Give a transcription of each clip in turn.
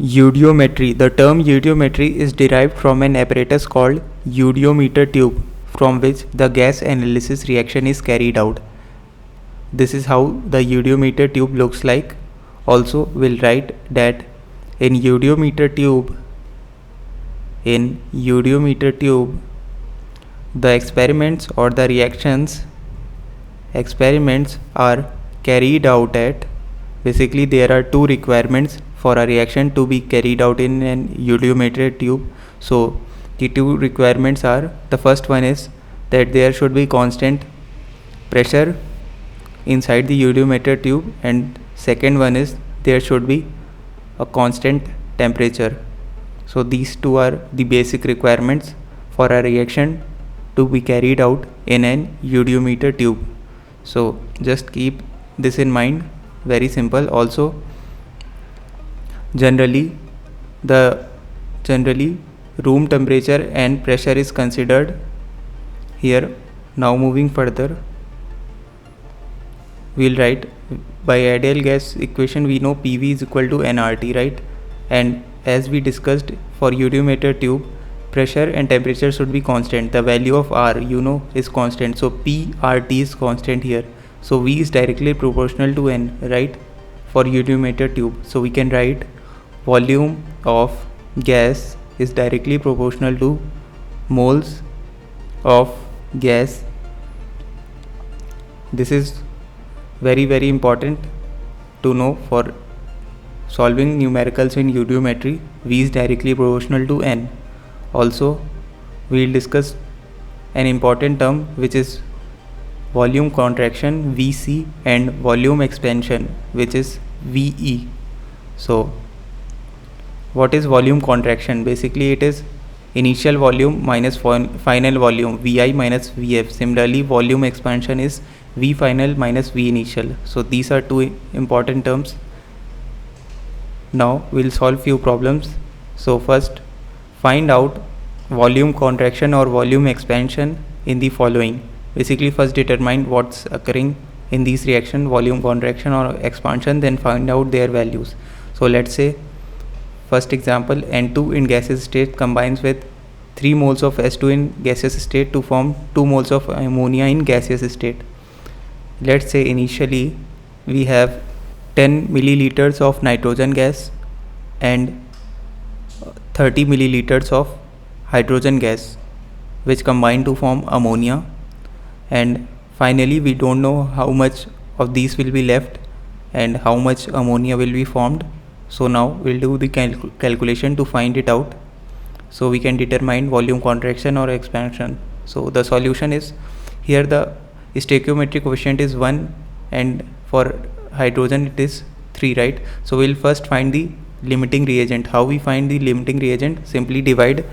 Eudiometry. The term eudiometry is derived from an apparatus called eudiometer tube, from which the gas analysis reaction is carried out. This is how the eudiometer tube looks like. Also, we'll write that in eudiometer tube, the experiments or the experiments are carried out at, basically there are two requirements for a reaction to be carried out in an eudiometer tube. So the two requirements are, the first one is that there should be constant pressure inside the eudiometer tube, and second one is there should be a constant temperature. So these two are the basic requirements for a reaction to be carried out in an eudiometer tube. So just keep this in mind, very simple. Also, generally room temperature and pressure is considered here. Now moving further, we'll write, by ideal gas equation we know PV is equal to nRT, right? And as we discussed, for eudiometer tube, pressure and temperature should be constant. The value of R is constant, so PRT is constant here. So V is directly proportional to N, right, for eudiometer tube. So we can write volume of gas is directly proportional to moles of gas. This is very important to know for solving numericals in eudiometry. V is directly proportional to N. Also, we'll discuss an important term which is volume contraction, VC, and volume expansion, which is VE. So what is volume contraction? Basically it is initial volume minus final volume, Vi minus Vf. Similarly, volume expansion is V final minus V initial. So these are two important terms. Now we'll solve few problems. So first, find out volume contraction or volume expansion in the following. Basically first determine what's occurring in these reaction, volume contraction or expansion, then find out their values. So let's say, first example, N2 in gaseous state combines with 3 moles of S2 in gaseous state to form 2 moles of ammonia in gaseous state. Let's say initially we have 10 milliliters of nitrogen gas and 30 milliliters of hydrogen gas, which combine to form ammonia, and finally we don't know how much of these will be left and how much ammonia will be formed. So now we'll do the calculation to find it out, so we can determine volume contraction or expansion. So the solution is, here the stoichiometric coefficient is 1 and for hydrogen it is 3, right? So we'll first find the limiting reagent. How we find the limiting reagent? Simply divide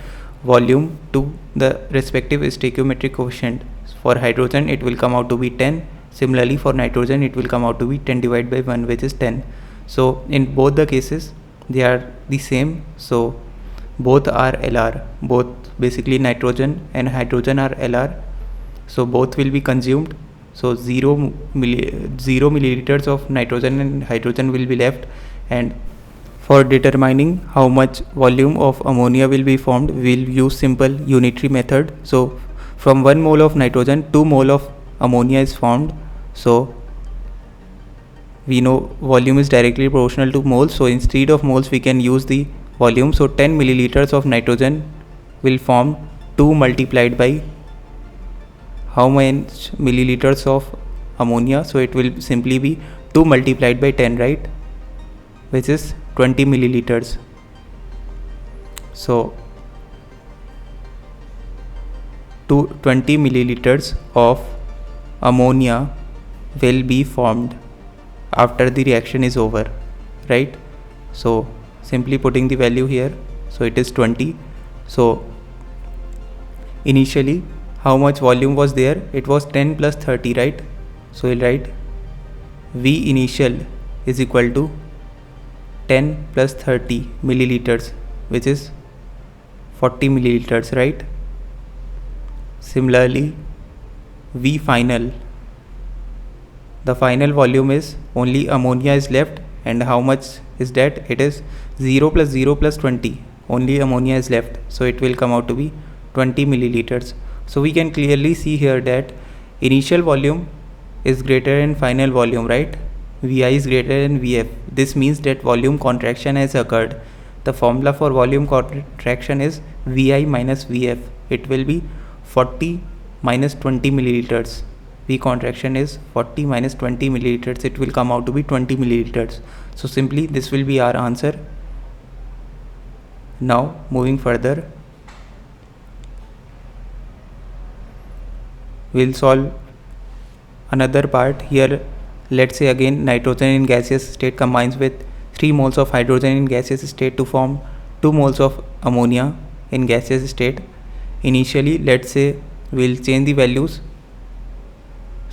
volume to the respective stoichiometric coefficient. For hydrogen it will come out to be 10. Similarly for nitrogen it will come out to be 10 divided by 1, which is 10. So in both the cases they are the same, so both are LR. Both, basically nitrogen and hydrogen are LR, so both will be consumed. So 0 milliliters of nitrogen and hydrogen will be left, and for determining how much volume of ammonia will be formed, we'll use simple unitary method. So from 1 mole of nitrogen, 2 mole of ammonia is formed. So we know volume is directly proportional to moles, so instead of moles we can use the volume. So 10 milliliters of nitrogen will form 2 multiplied by how much milliliters of ammonia? So it will simply be 2 multiplied by 10, right, which is 20 milliliters. So 20 milliliters of ammonia will be formed after the reaction is over, right? So simply putting the value here, so it is 20. So initially how much volume was there? It was 10 plus 30, right? So we'll write V initial is equal to 10 plus 30 milliliters, which is 40 milliliters, right? Similarly, V final, the final volume is only ammonia is left and how much is that? It is 0 plus 0 plus 20. Only ammonia is left, so it will come out to be 20 milliliters. So we can clearly see here that initial volume is greater than final volume, right? Vi is greater than Vf. This means that volume contraction has occurred. The formula for volume contraction is Vi minus Vf. It will be 40 minus 20 milliliters. V contraction is 40 minus 20 milliliters. It will come out to be 20 milliliters. So simply this will be our answer. Now moving further, we'll solve another part here. Let's say again nitrogen in gaseous state combines with 3 moles of hydrogen in gaseous state to form 2 moles of ammonia in gaseous state. Initially, let's say we'll change the values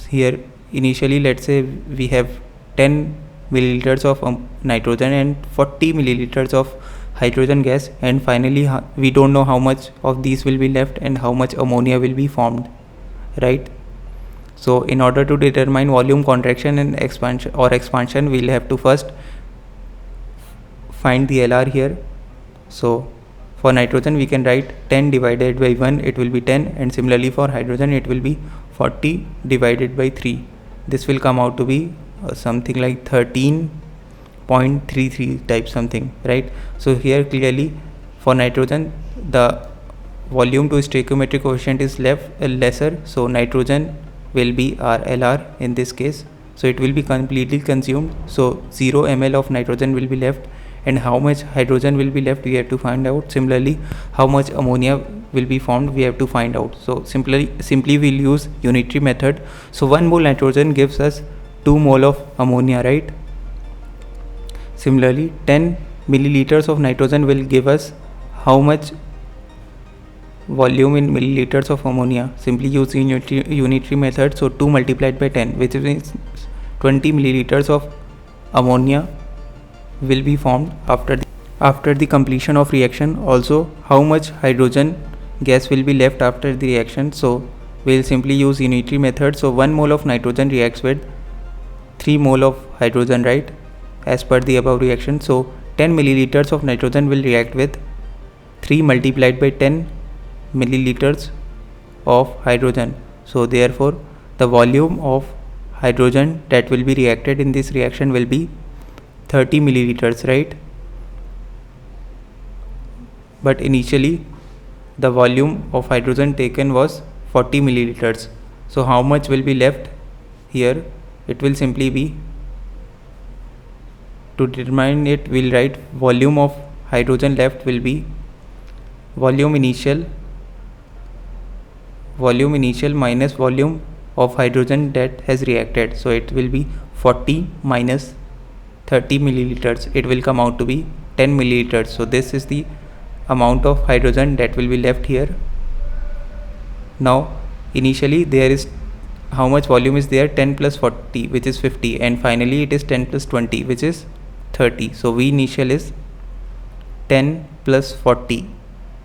here. Initially, let's say we have 10 milliliters of nitrogen and 40 milliliters of hydrogen gas, and finally we don't know how much of these will be left and how much ammonia will be formed, right? So in order to determine volume contraction and expansion, we'll have to first find the LR here. So for nitrogen we can write 10 divided by 1, it will be 10, and similarly for hydrogen it will be 40 divided by 3. This will come out to be something like 13.33 type something, right? So here clearly for nitrogen the volume to stoichiometric coefficient is lesser, so nitrogen will be our LR in this case. So it will be completely consumed, so 0 ml of nitrogen will be left, and how much hydrogen will be left we have to find out. Similarly, how much ammonia will be formed we have to find out. So simply we'll use unitary method. So 1 mole nitrogen gives us 2 mole of ammonia, right? Similarly, 10 milliliters of nitrogen will give us how much volume in milliliters of ammonia? Simply use unitary method. So 2 multiplied by 10, which means 20 milliliters of ammonia will be formed after the completion of reaction. Also, how much hydrogen gas will be left after the reaction? So we'll simply use unitary method. So 1 mole of nitrogen reacts with 3 mole of hydrogen, right, as per the above reaction. So 10 milliliters of nitrogen will react with 3 multiplied by 10 milliliters of hydrogen. So therefore the volume of hydrogen that will be reacted in this reaction will be 30 milliliters, right? But initially the volume of hydrogen taken was 40 milliliters. So how much will be left here? It will simply be, to determine it, we'll write volume of hydrogen left will be volume initial minus volume of hydrogen that has reacted. So it will be 40 minus 30 milliliters. It will come out to be 10 milliliters. So this is the amount of hydrogen that will be left here. Now initially there is, how much volume is there? 10 plus 40, which is 50, and finally it is 10 plus 20, which is 30. So V initial is 10 plus 40,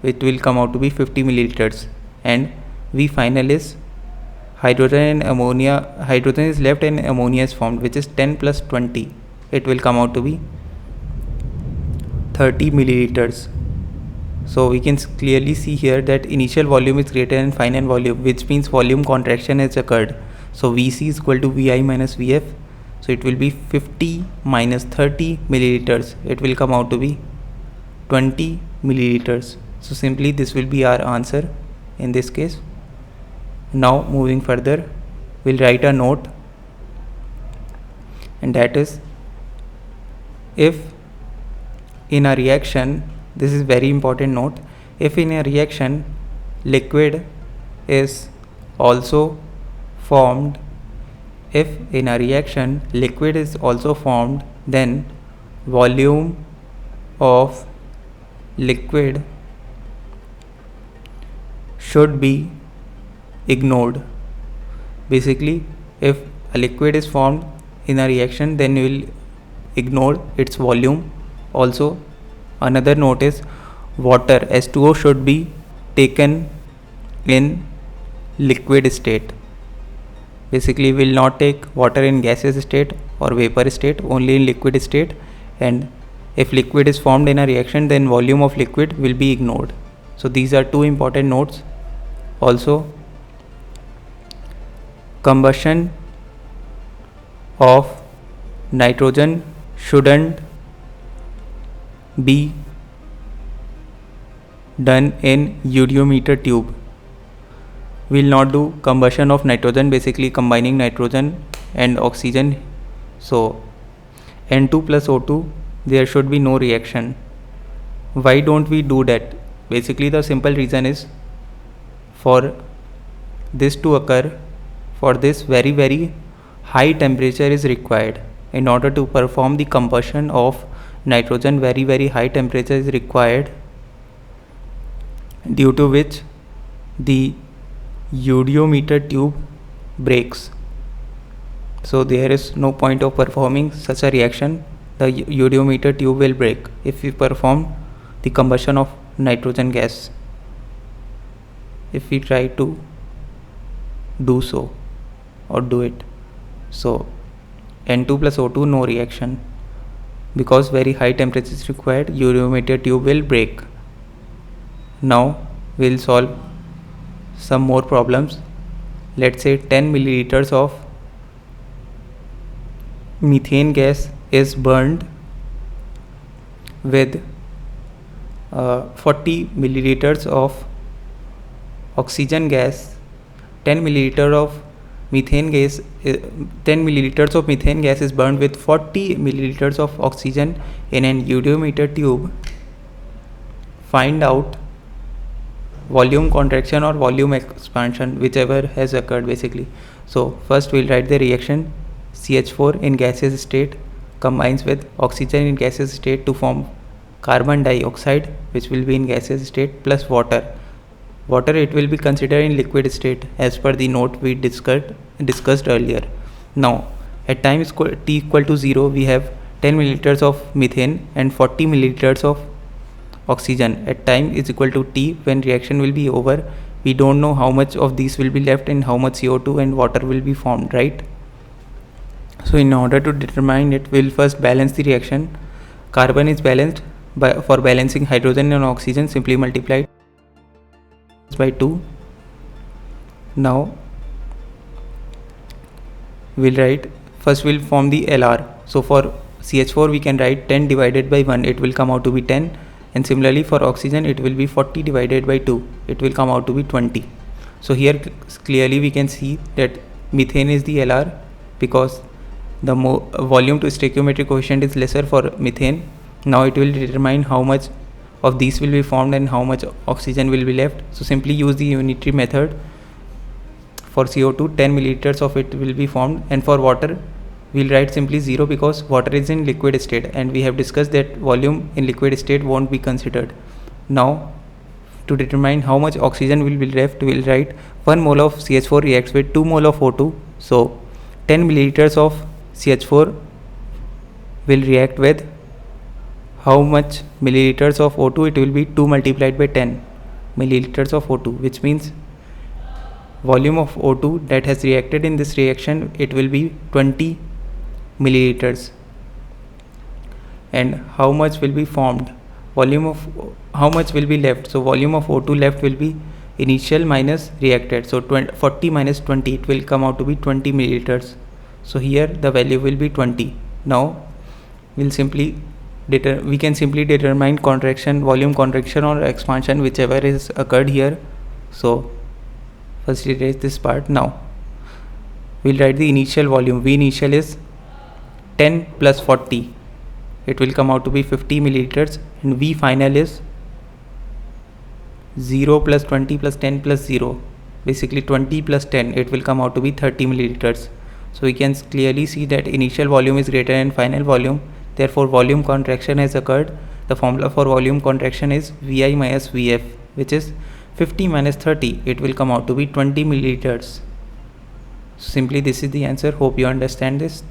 which will come out to be 50 milliliters, and V final is hydrogen and ammonia. Hydrogen is left and ammonia is formed, which is 10 plus 20. It will come out to be 30 milliliters. So we can clearly see here that initial volume is greater than final volume, which means volume contraction has occurred. So Vc is equal to Vi minus Vf. So it will be 50 minus 30 milliliters. It will come out to be 20 milliliters. So simply this will be our answer in this case. Now moving further, we'll write a note, and that is, if in a reaction, this is very important note, if in a reaction liquid is also formed, then volume of liquid should be ignored. Basically, if a liquid is formed in a reaction, then you will ignore its volume. Also, another note is water, H2O, should be taken in liquid state. basically will not take water in gaseous state or vapor state, only in liquid state, and if liquid is formed in a reaction, then volume of liquid will be ignored. So these are two important notes. Also, combustion of nitrogen shouldn't be done in iodometer tube. Will not do combustion of nitrogen, basically combining nitrogen and oxygen. So N2 plus O2, there should be no reaction. Why don't we do that? Basically the simple reason is, for this to occur, for this very high temperature is required. In order to perform the combustion of nitrogen, very high temperature is required, due to which the iodometer tube breaks. So there is no point of performing such a reaction. The iodometer tube will break if we perform the combustion of nitrogen gas, if we try to do so or do it. So N2 plus O2, no reaction, because very high temperature is required, iodometer tube will break. Now we'll solve some more problems. Let's say 10 milliliters of methane gas is burned with 40 milliliters of oxygen gas. 10 milliliters of methane gas is burned with 40 milliliters of oxygen in an iodometer tube. Find out volume contraction or volume expansion, whichever has occurred basically. So first we'll write the reaction. CH4 in gaseous state combines with oxygen in gaseous state to form carbon dioxide, which will be in gaseous state, plus water. Water, it will be considered in liquid state as per the note we discussed earlier. Now at time t equal to 0, we have 10 milliliters of methane and 40 milliliters of oxygen. At time is equal to t, when reaction will be over, we don't know how much of these will be left and how much CO2 and water will be formed, right? So in order to determine it, we'll first balance the reaction. Carbon is balanced for balancing hydrogen and oxygen, simply multiplied by 2. Now we'll write, first we'll form the LR. So for CH4 we can write 10 divided by 1, it will come out to be 10, and similarly for oxygen it will be 40 divided by 2, it will come out to be 20. So here clearly we can see that methane is the LR, because the volume to stoichiometric coefficient is lesser for methane. Now it will determine how much of these will be formed and how much oxygen will be left. So simply use the unitary method. For CO2, 10 milliliters of it will be formed, and for water we'll write simply 0, because water is in liquid state and we have discussed that volume in liquid state won't be considered. Now to determine how much oxygen will be left, we'll write 1 mole of CH4 reacts with 2 mole of O2. So 10 milliliters of CH4 will react with how much milliliters of O2? It will be 2 multiplied by 10 milliliters of O2, which means volume of O2 that has reacted in this reaction, it will be 20 milliliters. And how much will be formed? Volume of how much will be left? So volume of O2 left will be initial minus reacted. So 40 minus 20, it will come out to be 20 milliliters. So here the value will be 20. Now we can simply determine contraction, volume contraction or expansion, whichever is occurred here. So first erase this part. Now we'll write the initial volume. V initial is 10 plus 40, it will come out to be 50 milliliters, and V final is 0 plus 20 plus 10 plus 0, basically 20 plus 10, it will come out to be 30 milliliters. So we can clearly see that initial volume is greater than final volume, therefore volume contraction has occurred. The formula for volume contraction is Vi minus Vf, which is 50 minus 30, it will come out to be 20 milliliters. Simply this is the answer. Hope you understand this.